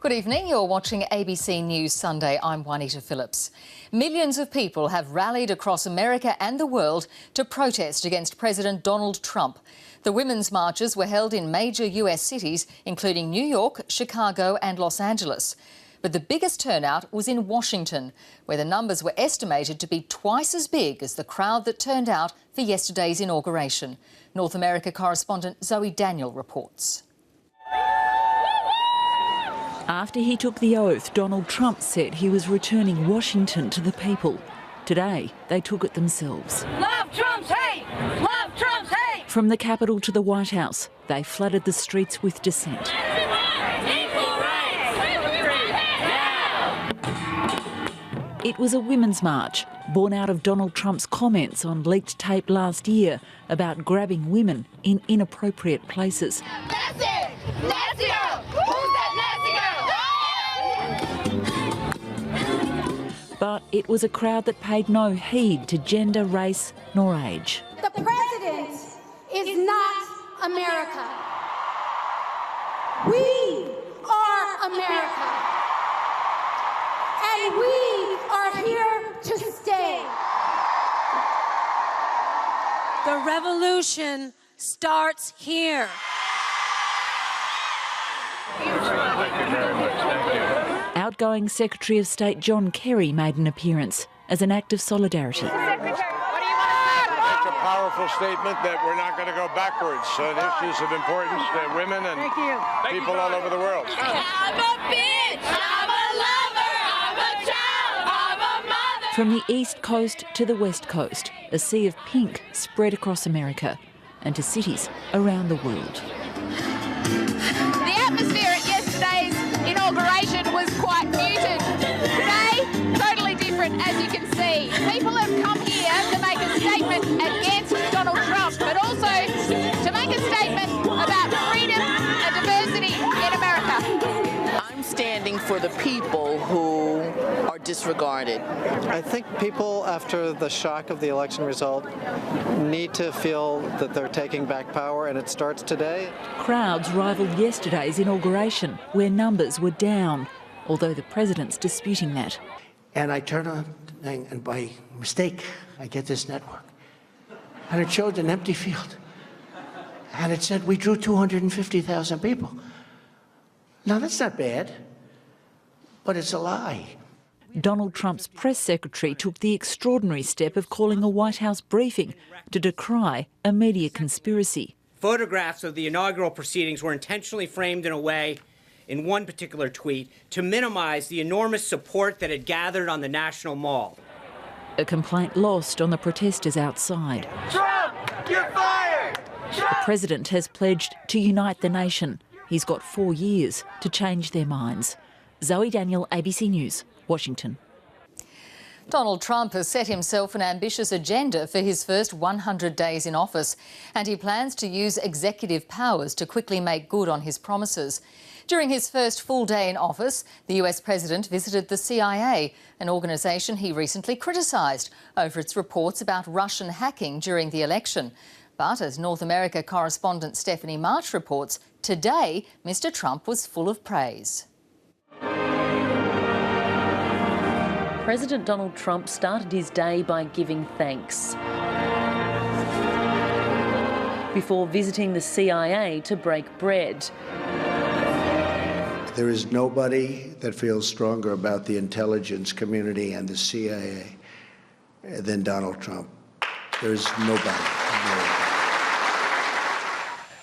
Good evening, you're watching ABC News Sunday. I'm Juanita Phillips. Millions of people have rallied across America and the world to protest against President Donald Trump. The women's marches were held in major US cities, including New York, Chicago and Los Angeles. But the biggest turnout was in Washington, where the numbers were estimated to be twice as big as the crowd that turned out for yesterday's inauguration. North America correspondent Zoe Daniel reports. After he took the oath, Donald Trump said he was returning Washington to the people. Today, they took it themselves. Love Trump's hate! Love Trump's hate! From the Capitol to the White House, they flooded the streets with dissent. It was a women's march, born out of Donald Trump's comments on leaked tape last year about grabbing women in inappropriate places. That's it! Nasty girl! Who's that nasty girl? But it was a crowd that paid no heed to gender, race nor age. The president is not America. We are America. And we are here to stay. The revolution starts here. Outgoing Secretary of State John Kerry made an appearance as an act of solidarity. It's a powerful statement that we're not going to go backwards on issues of importance to women and people all over the world. I'm a bitch! I'm a lover! I'm a child! I'm a mother! From the East Coast to the West Coast, a sea of pink spread across America and to cities around the world. The atmosphere at yesterday's inauguration was quite muted. Today, totally different, as you can see. People have come here to make a statement against Donald Trump, but also to make a statement about freedom and diversity in America. I'm standing for the people who are disregarded. I think people, after the shock of the election result, need to feel that they're taking back power, and it starts today. Crowds rivalled yesterday's inauguration, where numbers were down, although the president's disputing that. And I turn on the thing, and by mistake, I get this network. And it showed an empty field. And it said we drew 250,000 people. Now, that's not bad, but it's a lie. Donald Trump's press secretary took the extraordinary step of calling a White House briefing to decry a media conspiracy. Photographs of the inaugural proceedings were intentionally framed in a way, in one particular tweet, to minimize the enormous support that had gathered on the National Mall. A complaint lost on the protesters outside. Trump, you're fired! The president has pledged to unite the nation. He's got 4 years to change their minds. Zoe Daniel, ABC News, Washington. Donald Trump has set himself an ambitious agenda for his first 100 days in office, and he plans to use executive powers to quickly make good on his promises. During his first full day in office, the US president visited the CIA, an organisation he recently criticised over its reports about Russian hacking during the election. But as North America correspondent Stephanie March reports, today Mr Trump was full of praise. President Donald Trump started his day by giving thanks before visiting the CIA to break bread. There is nobody that feels stronger about the intelligence community and the CIA than Donald Trump. There's nobody.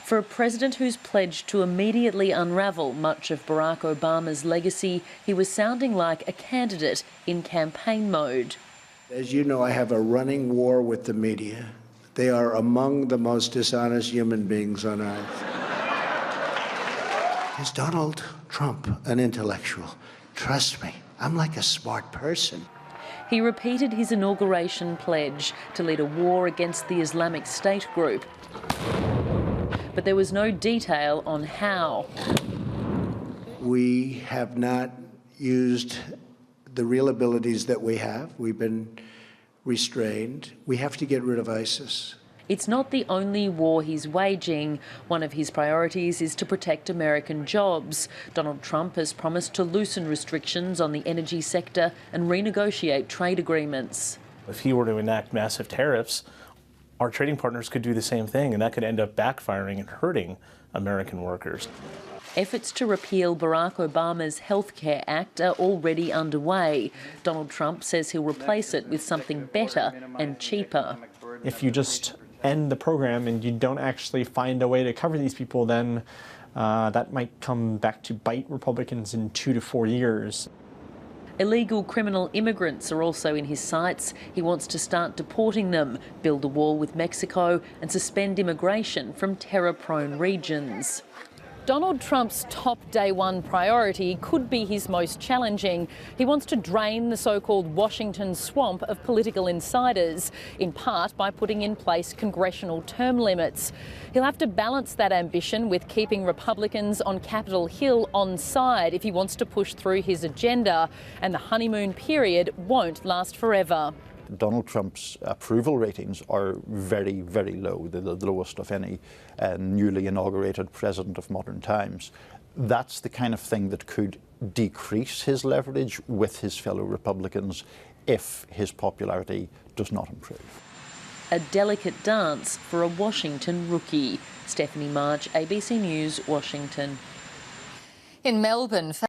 For a president who's pledged to immediately unravel much of Barack Obama's legacy, he was sounding like a candidate in campaign mode. As you know, I have a running war with the media. They are among the most dishonest human beings on earth. Is Donald Trump an intellectual? Trust me, I'm like a smart person. He repeated his inauguration pledge to lead a war against the Islamic State group. But there was no detail on how. We have not used the real abilities that we have. We've been restrained. We have to get rid of ISIS. It's not the only war he's waging. One of his priorities is to protect American jobs. Donald Trump has promised to loosen restrictions on the energy sector and renegotiate trade agreements. If he were to enact massive tariffs, our trading partners could do the same thing, and that could end up backfiring and hurting American workers. Efforts to repeal Barack Obama's Healthcare Act are already underway. Donald Trump says he'll replace it with something better and cheaper. If you just end the program and you don't actually find a way to cover these people, then that might come back to bite Republicans in 2 to 4 years. Illegal criminal immigrants are also in his sights. He wants to start deporting them, build a wall with Mexico and suspend immigration from terror-prone regions. Donald Trump's top day one priority could be his most challenging. He wants to drain the so-called Washington swamp of political insiders, in part by putting in place congressional term limits. He'll have to balance that ambition with keeping Republicans on Capitol Hill on side if he wants to push through his agenda, and the honeymoon period won't last forever. Donald Trump's approval ratings are very, very low. They're the lowest of any newly inaugurated president of modern times. That's the kind of thing that could decrease his leverage with his fellow Republicans if his popularity does not improve. A delicate dance for a Washington rookie. Stephanie March, ABC News, Washington. In Melbourne,